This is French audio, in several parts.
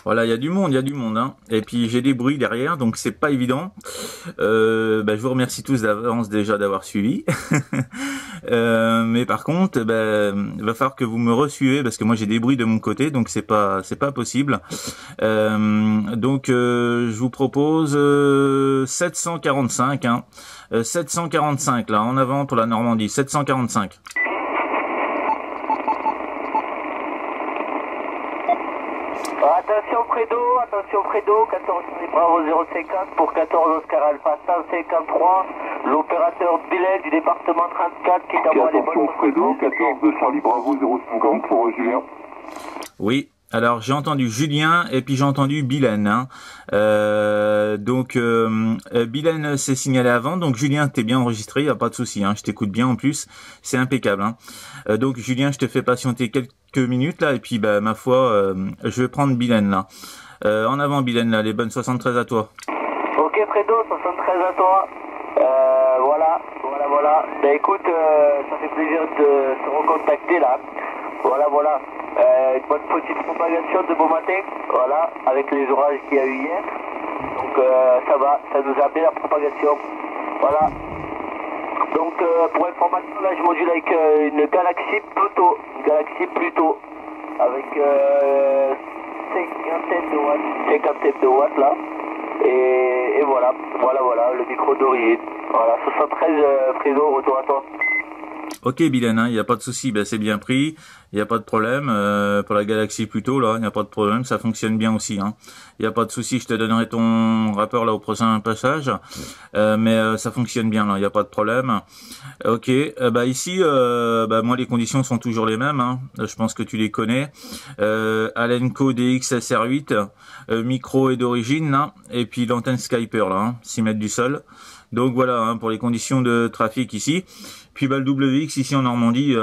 Voilà, il y a du monde, hein. Et puis j'ai des bruits derrière, donc c'est pas évident. Je vous remercie tous d'avance déjà d'avoir suivi. Mais par contre, il va falloir que vous me resuivez parce que moi j'ai des bruits de mon côté, donc c'est pas possible. Je vous propose 745, hein. 745 là, en avant pour la Normandie, 745. Attention Fredo, 14 Bravo 050 pour 14 Oscar Alpha 153, l'opérateur Billet du département 34 qui t'envoie les bonnes... Attention Fredo, 14 Charlie Bravo 050 pour Julien. Oui. Alors j'ai entendu Julien et puis j'ai entendu Bilène. Hein. Bilène s'est signalé avant, donc Julien t'es bien enregistré, y a pas de souci. Hein, je t'écoute bien en plus, c'est impeccable. Hein. Donc Julien, je te fais patienter quelques minutes là et puis ma foi, je vais prendre Bilène là. En avant Bilène là, les bonnes 73 à toi. Ok Fredo, 73 à toi. Voilà. Écoute, ça fait plaisir de te recontacter là. Voilà. Une bonne petite propagation de bon matin, voilà, avec les orages qu'il y a eu hier. Donc ça va, ça nous a amené la propagation. Voilà. Donc pour information, là je module avec une Galaxy Pluto, avec 50 de watts là. Et voilà, le micro d'origine. Voilà, 73 Fredo, retour à toi. Ok Bilène, il n'y a pas de souci, c'est bien pris, il n'y a pas de problème, pour la Galaxie plutôt là, il n'y a pas de problème, ça fonctionne bien aussi, hein. Il n'y a pas de souci, je te donnerai ton rapport là au prochain passage, mais ça fonctionne bien là, il n'y a pas de problème. Ok, ici, moi les conditions sont toujours les mêmes, hein. Je pense que tu les connais. Alenco DX SR8, micro est d'origine là, et puis l'antenne Skyper là, hein, 6 mètres du sol. Donc voilà, hein, pour les conditions de trafic ici. Puis le WX ici en Normandie,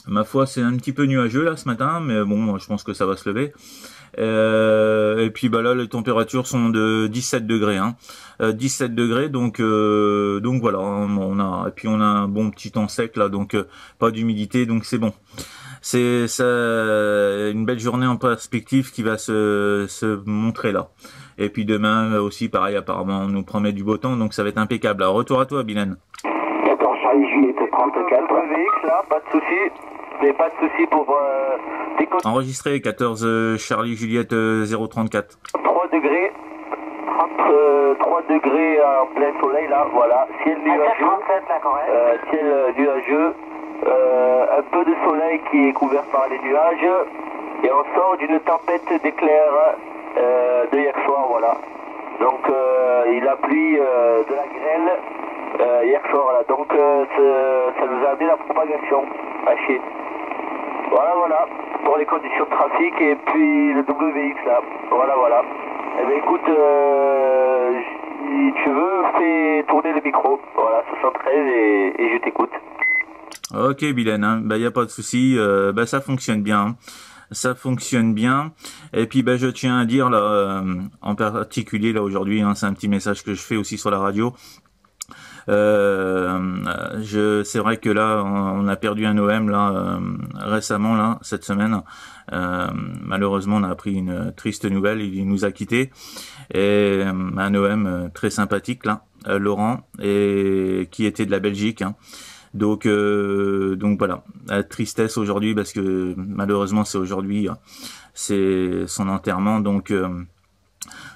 ma foi c'est un petit peu nuageux là ce matin, mais bon je pense que ça va se lever. Et puis là les températures sont de 17 degrés, hein. 17 degrés, donc voilà, hein, on a un bon petit temps sec là, donc pas d'humidité, donc c'est bon. C'est ça, une belle journée en perspective qui va se montrer là. Et puis demain aussi pareil, apparemment on nous promet du beau temps, donc ça va être impeccable. Alors retour à toi Bilène. 14 Charlie Juliette 34. WX là, pas de souci. Mais pas de souci pour enregistré 14 Charlie Juliette 034. 3 degrés. 3 degrés en plein soleil là, voilà. Ciel nuageux. Ciel nuageux. Un peu de soleil qui est couvert par les nuages. Et on sort d'une tempête d'éclairs de hier soir, voilà. Donc il a plu de la grêle hier soir, là. Donc ça nous a amené la propagation à chier. Voilà, pour les conditions de trafic et puis le WX là. Voilà. Eh bien écoute, si tu veux, fais tourner le micro. Voilà, 73 et je t'écoute. Ok Bilène, hein. Y a pas de souci, ça fonctionne bien. Hein. Ça fonctionne bien. Et puis je tiens à dire là, en particulier là aujourd'hui, hein, c'est un petit message que je fais aussi sur la radio. C'est vrai que là on a perdu un OM là récemment là cette semaine. Malheureusement on a appris une triste nouvelle, il nous a quittés. Et un OM très sympathique là, Laurent, et qui était de la Belgique. Hein. Donc voilà, la tristesse aujourd'hui parce que malheureusement c'est aujourd'hui, c'est son enterrement. Donc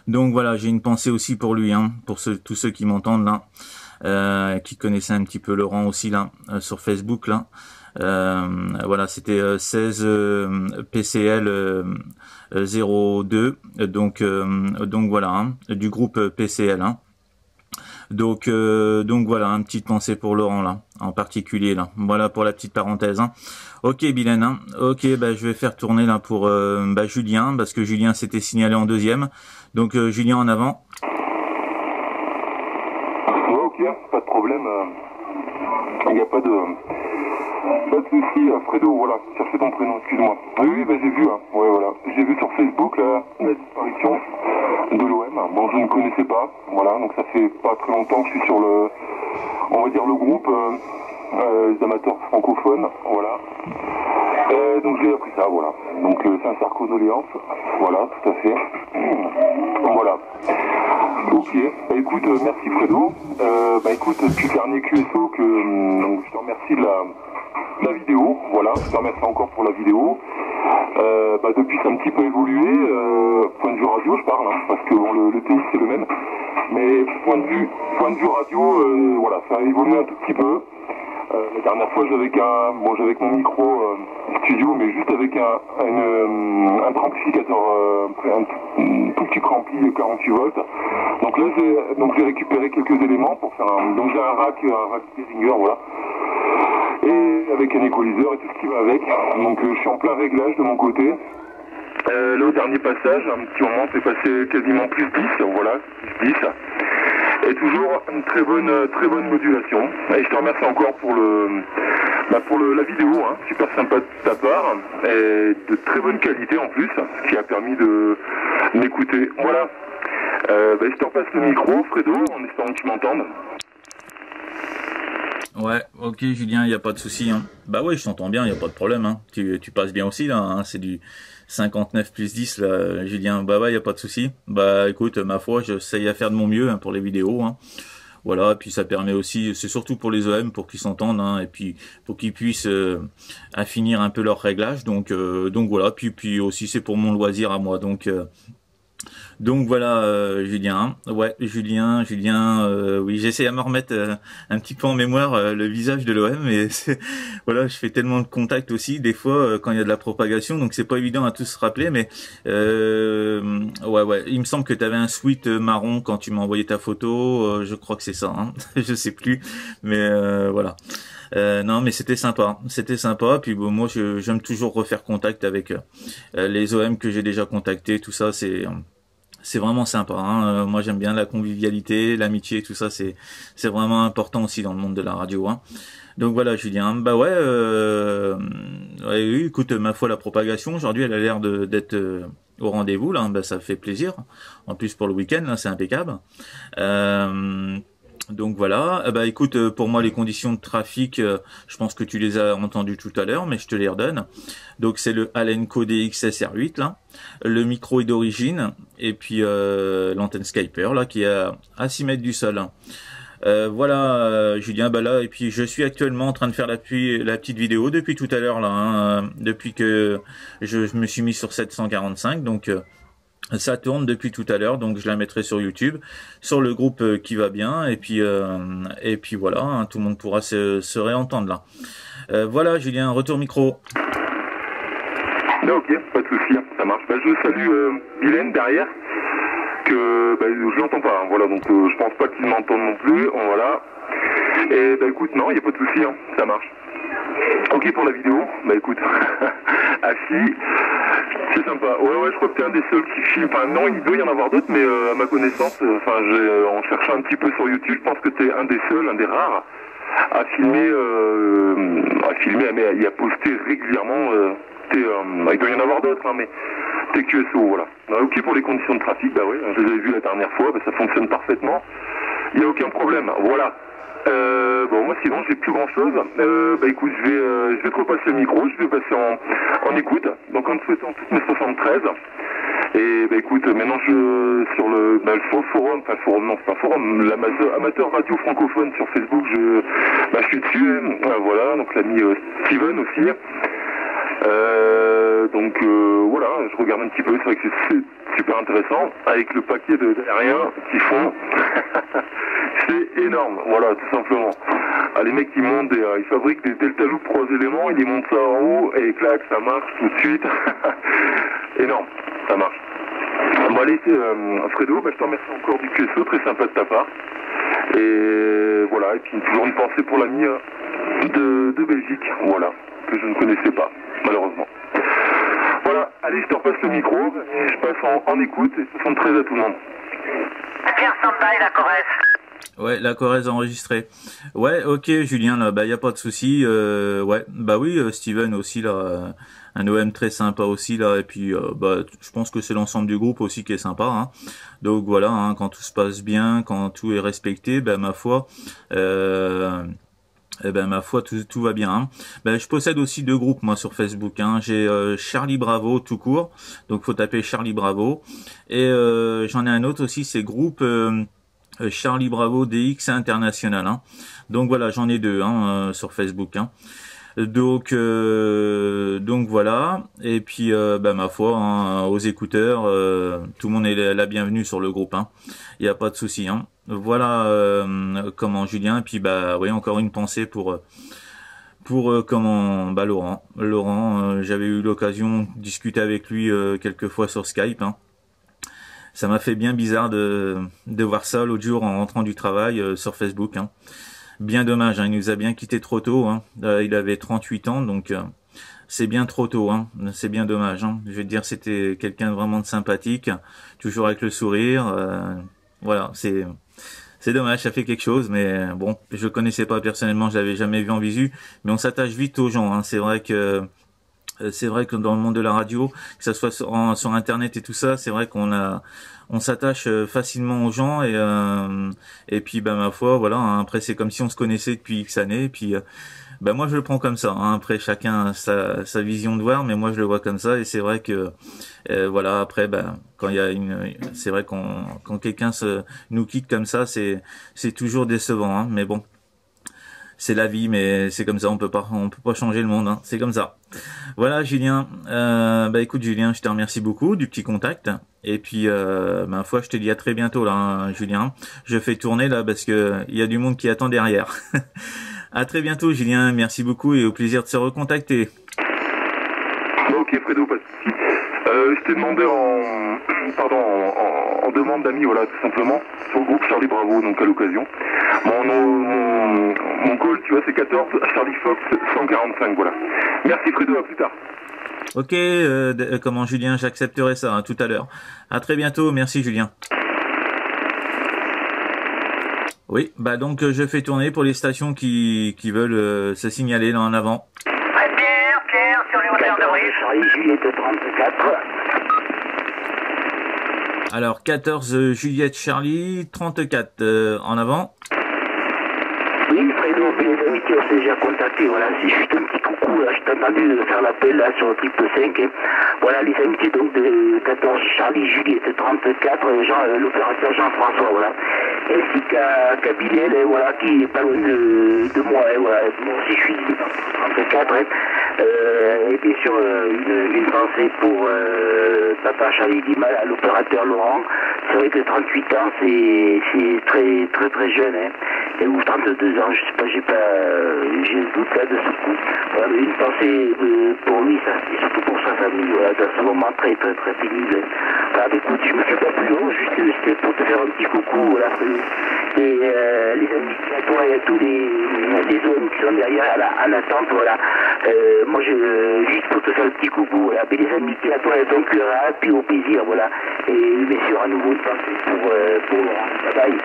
voilà, j'ai une pensée aussi pour lui, hein, pour tous ceux qui m'entendent là. Qui connaissaient un petit peu Laurent aussi là sur Facebook là. Voilà, c'était 16 PCL 02, donc voilà, hein, du groupe PCL. Hein. Donc voilà, une petite pensée pour Laurent là, en particulier là. Voilà pour la petite parenthèse. Hein. Ok Bilène, hein. Ok, je vais faire tourner là pour Julien, parce que Julien s'était signalé en deuxième. Donc Julien en avant. Pas de problème, il n'y a pas de souci, Fredo, voilà, cherchez ton prénom, excuse-moi. Oui, j'ai vu, hein, ouais, voilà, j'ai vu sur Facebook la disparition de l'OM. Bon, je ne connaissais pas, voilà, donc ça fait pas très longtemps que je suis sur le groupe, les amateurs francophones, voilà. Donc j'ai appris ça, voilà. Donc c'est un Sarko d'Oléance, voilà, tout à fait. Voilà. Ok, bah écoute, merci Fredo. Bah écoute, tu fais un QSO que donc je te remercie de la vidéo, voilà, je te remercie encore pour la vidéo. Bah depuis c'est un petit peu évolué, point de vue radio je parle, hein, parce que bon, le TX c'est le même, mais point de vue radio, voilà, ça a évolué un tout petit peu. La dernière fois j'avais avec mon micro studio, mais juste avec un préamplificateur, un tout petit préampli 48 volts. Donc là j'ai récupéré quelques éléments pour faire donc j'ai un rack Behringer, voilà. Et avec un équaliseur et tout ce qui va avec. Donc je suis en plein réglage de mon côté. Là au dernier passage, un petit moment, c'est passé quasiment plus 10, voilà, plus 10. Et toujours une très bonne modulation. Et je te remercie encore pour la vidéo, hein, super sympa de ta part, et de très bonne qualité en plus, ce qui a permis de m'écouter. Voilà. Je te repasse le micro, Fredo, en espérant que tu m'entendes. Ouais, ok Julien, il n'y a pas de souci. Hein. Bah ouais, je t'entends bien, il n'y a pas de problème. Hein. Tu passes bien aussi là, hein. C'est du 59 plus 10 là, Julien. Bah ouais, il n'y a pas de souci. Bah écoute, ma foi, j'essaye à faire de mon mieux hein, pour les vidéos. Hein. Voilà, puis ça permet aussi, c'est surtout pour les OM pour qu'ils s'entendent, hein, et puis pour qu'ils puissent affinir un peu leur réglage. Donc voilà, puis aussi c'est pour mon loisir à moi. Donc voilà Julien, ouais Julien, oui j'essaie à me remettre un petit peu en mémoire le visage de l'OM, et voilà je fais tellement de contacts aussi des fois quand il y a de la propagation, donc c'est pas évident à tous se rappeler, mais ouais il me semble que tu avais un sweat marron quand tu m'as envoyé ta photo, je crois que c'est ça, hein. Je sais plus, mais voilà. Non mais c'était sympa, puis bon, moi j'aime toujours refaire contact avec les OM que j'ai déjà contactés, tout ça c'est vraiment sympa, hein. Moi j'aime bien la convivialité, l'amitié, tout ça c'est vraiment important aussi dans le monde de la radio, hein. Donc voilà Julien, bah ouais, oui, écoute, ma foi la propagation aujourd'hui elle a l'air d'être au rendez-vous là, bah ça fait plaisir. En plus pour le week-end là c'est impeccable. Donc voilà, bah écoute, pour moi les conditions de trafic, je pense que tu les as entendues tout à l'heure, mais je te les redonne. Donc c'est le Alenco DX-SR8 là, le micro est d'origine, et puis l'antenne Skyper là qui est à 6 mètres du sol. Voilà Julien, bah là, et puis je suis actuellement en train de faire la petite vidéo depuis tout à l'heure là, hein, depuis que je me suis mis sur 745, donc ça tourne depuis tout à l'heure, donc je la mettrai sur YouTube, sur le groupe qui va bien, et puis voilà, hein, tout le monde pourra se réentendre là. Voilà Julien, retour micro. Non, ok, pas de souci, ça marche. Bah, je salue Mylène derrière, que je l'entends pas, hein, voilà, donc je pense pas qu'il m'entende non plus, voilà. Et bah écoute, non, il n'y a pas de souci, hein, ça marche. Ok pour la vidéo, bah écoute, assis, c'est sympa. Ouais, je crois que t'es un des seuls qui filme, enfin non, il doit y en avoir d'autres, mais à ma connaissance, en cherchant un petit peu sur YouTube, je pense que t'es un des seuls, un des rares, à filmer, mais à poster régulièrement, il doit y en avoir d'autres, hein, mais t'es QSO, voilà. Ok pour les conditions de trafic, bah ouais, je les avais vues la dernière fois, bah ça fonctionne parfaitement, il n'y a aucun problème, voilà. Bon moi sinon j'ai plus grand chose, bah écoute je vais te repasser le micro, je vais passer en écoute, donc en te souhaitant toutes mes 73, et bah écoute maintenant sur le forum, enfin forum non c'est pas forum, l'amateur radio francophone sur Facebook, je suis dessus, voilà, donc l'ami Steven aussi, voilà, je regarde un petit peu, c'est vrai que c'est super intéressant, avec le paquet d'aériens qu'ils font, c'est énorme, voilà, tout simplement. Ah, les mecs ils montent, ils fabriquent des Delta Loop 3 éléments, ils les montent ça en haut, et clac, ça marche tout de suite, énorme, ça marche. Bon allez, Fredo, je te remercie encore du QSO, très sympa de ta part, et voilà, et puis toujours une pensée pour l'ami de Belgique, voilà, que je ne connaissais pas, malheureusement. Voilà, allez, je te repasse le micro, et je passe en écoute, et 73 à tout le monde. Bien, Samba et la Corrèze. Ouais, la Corrèze enregistrée. Ouais, ok Julien, là, bah y a pas de souci. Ouais, bah oui, Steven aussi là, un OM très sympa aussi là, et puis je pense que c'est l'ensemble du groupe aussi qui est sympa, hein. Donc voilà, hein, quand tout se passe bien, quand tout est respecté, ma foi, Eh ben ma foi tout va bien. Hein. Ben je possède aussi 2 groupes moi sur Facebook. Hein. J'ai Charlie Bravo tout court, donc faut taper Charlie Bravo. Et j'en ai un autre aussi, c'est groupe Charlie Bravo DX International. Hein. Donc voilà, j'en ai 2 hein, sur Facebook. Hein. Donc voilà. Et puis ben ma foi, hein, aux écouteurs, tout le monde est la bienvenue sur le groupe. Hein. Il n'y a pas de souci. Hein. Voilà comment Julien. Et puis bah oui, encore une pensée pour comment bah Laurent, j'avais eu l'occasion de discuter avec lui quelques fois sur Skype. Hein. Ça m'a fait bien bizarre de voir ça l'autre jour en rentrant du travail sur Facebook. Hein. Bien dommage, hein, il nous a bien quitté trop tôt. Hein. Il avait 38 ans, donc c'est bien trop tôt. Hein. C'est bien dommage. Hein. Je veux dire, c'était quelqu'un de vraiment de sympathique, toujours avec le sourire. Voilà, c'est dommage, ça fait quelque chose, mais bon, je le connaissais pas personnellement, je l'avais jamais vu en visu, mais on s'attache vite aux gens. Hein. C'est vrai que dans le monde de la radio, que ça soit sur internet et tout ça, c'est vrai on s'attache facilement aux gens et puis bah ma foi voilà. Hein, après c'est comme si on se connaissait depuis X années. Et puis bah moi je le prends comme ça. Hein, après chacun a sa vision de voir, mais moi je le vois comme ça. Et c'est vrai que voilà après bah quand il y a c'est vrai quand quelqu'un nous quitte comme ça, c'est toujours décevant. Hein, mais bon. C'est la vie, mais c'est comme ça, on peut pas changer le monde, hein, c'est comme ça. Voilà, Julien. Bah écoute, Julien, je te remercie beaucoup du petit contact. Et puis, ma foi, je te dis à très bientôt, là, hein, Julien. Je fais tourner là parce que il y a du monde qui attend derrière. À très bientôt, Julien. Merci beaucoup et au plaisir de se recontacter. Ok, Fredo, pas de souci. Je t'ai demandé en demande d'amis, voilà, tout simplement, sur le groupe Charlie Bravo, donc à l'occasion. Mon call, tu vois, c'est 14 Charlie Fox 145, voilà. Merci Fredo, à plus tard. Ok, comment Julien, j'accepterai ça hein, tout à l'heure. À très bientôt, merci Julien. Oui, bah donc je fais tourner pour les stations qui veulent se signaler là en avant. Pierre, sur les hauteurs de Brive. Charlie Juliette 34. Alors 14 Juliette Charlie 34 en avant. Oui, Fredo, les amitiés, on s'est déjà contacté, voilà, c'est juste un petit coucou, là, je t'ai entendu faire l'appel, là, sur le triple 5, hein. Voilà, les amitiés, donc, de 14 Charlie Juliette 34, l'opérateur Jean-François, voilà, ainsi qu'à Bilel, voilà, qui est pas loin de moi, hein, voilà, moi aussi, je suis 34, hein. Et bien sûr, une pensée pour papa Charlie Dima, l'opérateur Laurent. C'est vrai que 38 ans, c'est très, très, très jeune, hein. Ou 32 ans, je sais pas, j'ai le doute là de ce coup. Voilà, une pensée pour lui, ça, et surtout pour sa famille, voilà, dans ce moment très, très, très pénible. Voilà, écoute, je me fais pas plus long, juste c'était pour te faire un petit coucou, voilà, et les amis à toi et à tous les hommes qui sont derrière en attente, voilà. Moi, juste pour te faire un petit coucou, voilà. Mais les amis à toi et ton cœur, hein, puis au plaisir, voilà. Et bien sûr, à nouveau, une pensée pour Laurent. Bye bye.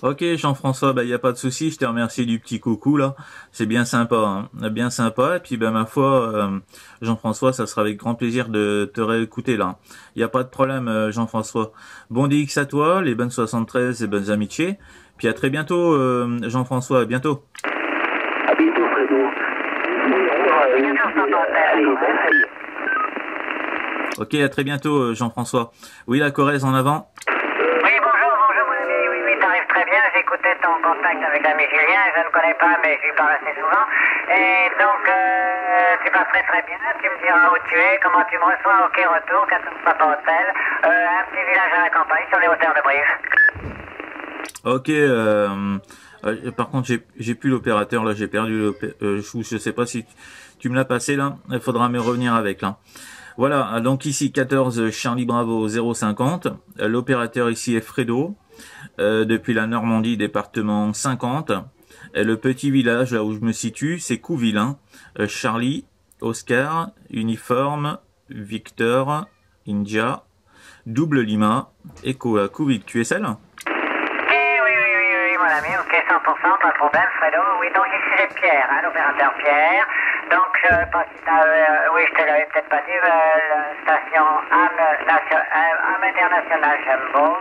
Ok Jean-François, bah y a pas de souci, je te remercie du petit coucou là, c'est bien sympa, hein. Bien sympa. Et puis bah ma foi, Jean-François, ça sera avec grand plaisir de te réécouter là. Y a pas de problème Jean-François. Bon DX à toi, les bonnes 73 et bonnes amitiés. Puis à très bientôt Jean-François, à bientôt. À bientôt Fredo. Ok, à très bientôt Jean-François. Oui la Corrèze en avant. J'écoutais ton contact avec l'ami Julien, je ne connais pas, mais j'y parle assez souvent. Et donc, tu passerais très bien, tu me diras où tu es, comment tu me reçois, ok, retour, 14 Papa Hôtel, un petit village à la campagne sur les hauteurs de Brive. Ok, par contre, j'ai plus l'opérateur, là, j'ai perdu je sais pas si tu me l'as passé, là, il faudra me revenir avec, là. Voilà, donc ici, 14 Charlie Bravo 050, l'opérateur ici est Fredo. Depuis la Normandie, département 50. Et le petit village, là où je me situe, c'est Couvillain. Charlie, Oscar, Uniforme, Victor, India, Double Lima, Echo à Couville. Tu es celle? Oui, mon ami, ok, 100%, pas de problème, Fredo. Oui, donc ici c'est Pierre, hein, l'opérateur Pierre. Donc, je sais pas si oui, je te l'avais peut-être pas dit, la station AM International Jumbo.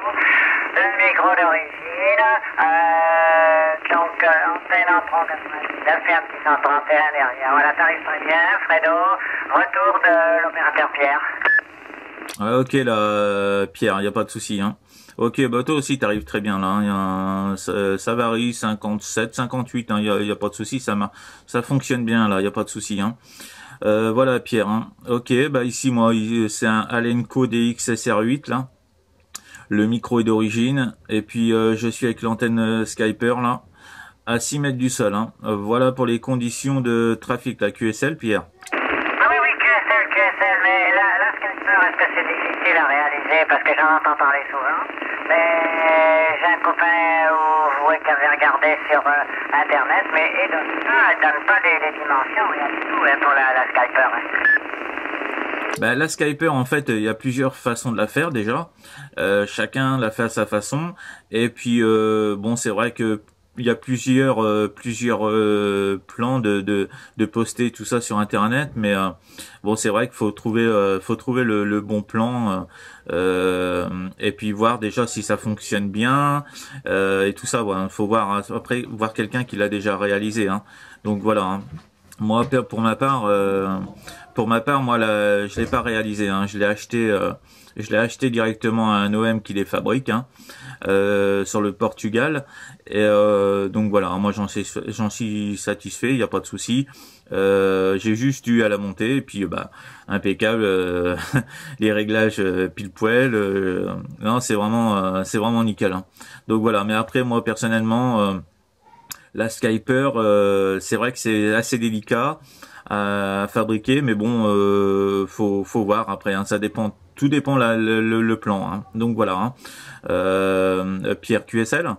Le micro d'origine, donc donc antenne en 399 et un petit 131 derrière. Voilà, t'arrives très bien, Fredo. Retour de l'opérateur Pierre. Ah, ok là, Pierre, il n'y a pas de souci. Hein. Ok, bah toi aussi t'arrives très bien là. Hein. Ça varie, 57, 58, il y a pas de souci, ça fonctionne bien là, il y a pas de souci. Hein. Voilà Pierre. Hein. Ok, bah ici moi c'est un Alenco DX SR8 là. Le micro est d'origine et puis je suis avec l'antenne Skyper là à 6 mètres du sol. Hein. Voilà pour les conditions de trafic la QSL Pierre. QSL, mais là, Skyper, est-ce que c'est difficile à réaliser parce que j'en entends parler souvent, mais j'ai un copain qui avait regardé sur internet, mais il donne pas des dimensions, rien du tout pour la Skyper. Hein. Bah, la Skyper, en fait, il y a plusieurs façons de la faire déjà. Chacun la fait à sa façon. Et puis, bon, c'est vrai que il y a plusieurs plans de poster tout ça sur internet, mais bon c'est vrai qu'il faut trouver le bon plan et puis voir déjà si ça fonctionne bien et tout ça. Voilà, faut voir après voir quelqu'un qui l'a déjà réalisé. Hein. Donc voilà. Hein. Moi pour ma part moi je l'ai pas réalisé. Hein. Je l'ai acheté directement à un OM qui les fabrique. Hein. Sur le Portugal et donc voilà, moi j'en suis satisfait, il n'y a pas de souci. J'ai juste eu à la monter et puis bah impeccable, les réglages pile poil, non c'est vraiment nickel. Hein. Donc voilà, mais après moi personnellement la Skyper c'est vrai que c'est assez délicat à fabriquer, mais bon faut voir après. Hein, ça dépend. Tout dépend le plan. Hein. Donc voilà. Hein. Pierre QSL. Ok,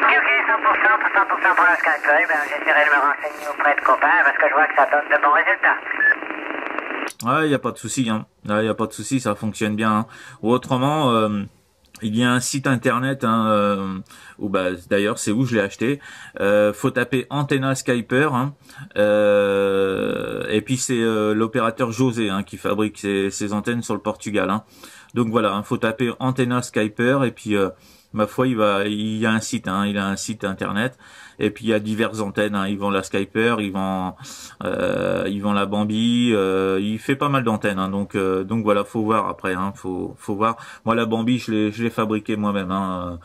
100% pour la Skype. Ben, j'essaierai de me renseigner auprès de copains parce que je vois que ça donne de bons résultats. Ouais, il n'y a pas de souci. Hein. Il y a pas de souci, ça fonctionne bien. Hein. Ou autrement, il y a un site internet hein, où bah d'ailleurs c'est où je l'ai acheté. Faut taper Antenna Skyper hein, et puis c'est l'opérateur José hein, qui fabrique ces antennes sur le Portugal. Hein. Donc voilà, hein, faut taper Antenna Skyper et puis ma foi il y a un site, hein, il a un site internet et puis il y a diverses antennes. Hein, ils vendent la Skyper, ils vendent la Bambi, il fait pas mal d'antennes. Hein, donc voilà, faut voir après. Hein, faut voir. Moi la Bambi je l'ai fabriquée moi-même. Hein,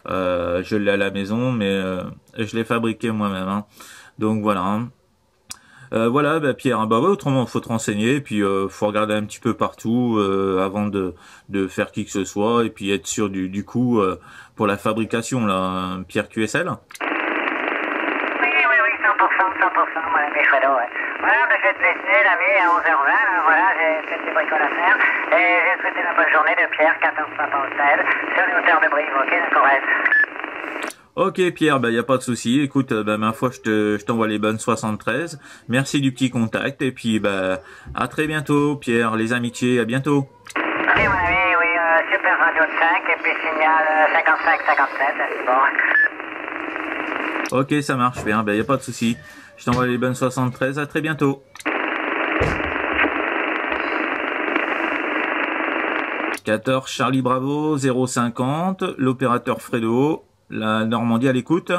je l'ai à la maison, mais je l'ai fabriquée moi-même. Hein, donc voilà. Hein. Voilà, bah Pierre, bah ouais, autrement faut te renseigner et puis faut regarder un petit peu partout avant de faire qui que ce soit et puis être sûr du coup pour la fabrication là, Pierre QSL. Oui, 100%, mon ami Fredo, ouais. Voilà, ben je vais te laisser l'ami à 11h20, hein, voilà, j'ai quelques bricoles à faire et je vais souhaiter la bonne journée de Pierre 1476 sur les hauteurs de Brive, ok, d'accord. Ok Pierre, bah y a pas de souci. Écoute, bah ma foi, je t'envoie les bonnes 73. Merci du petit contact et puis bah à très bientôt Pierre, les amitiés, à bientôt. Ok mon ami, oui, super radio de 5 et puis signal 55-57, c'est bon. Ok, ça marche bien, bah y a pas de souci. Je t'envoie les bonnes 73, à très bientôt. « 14 Charlie Bravo 050, l'opérateur Fredo, la Normandie à l'écoute.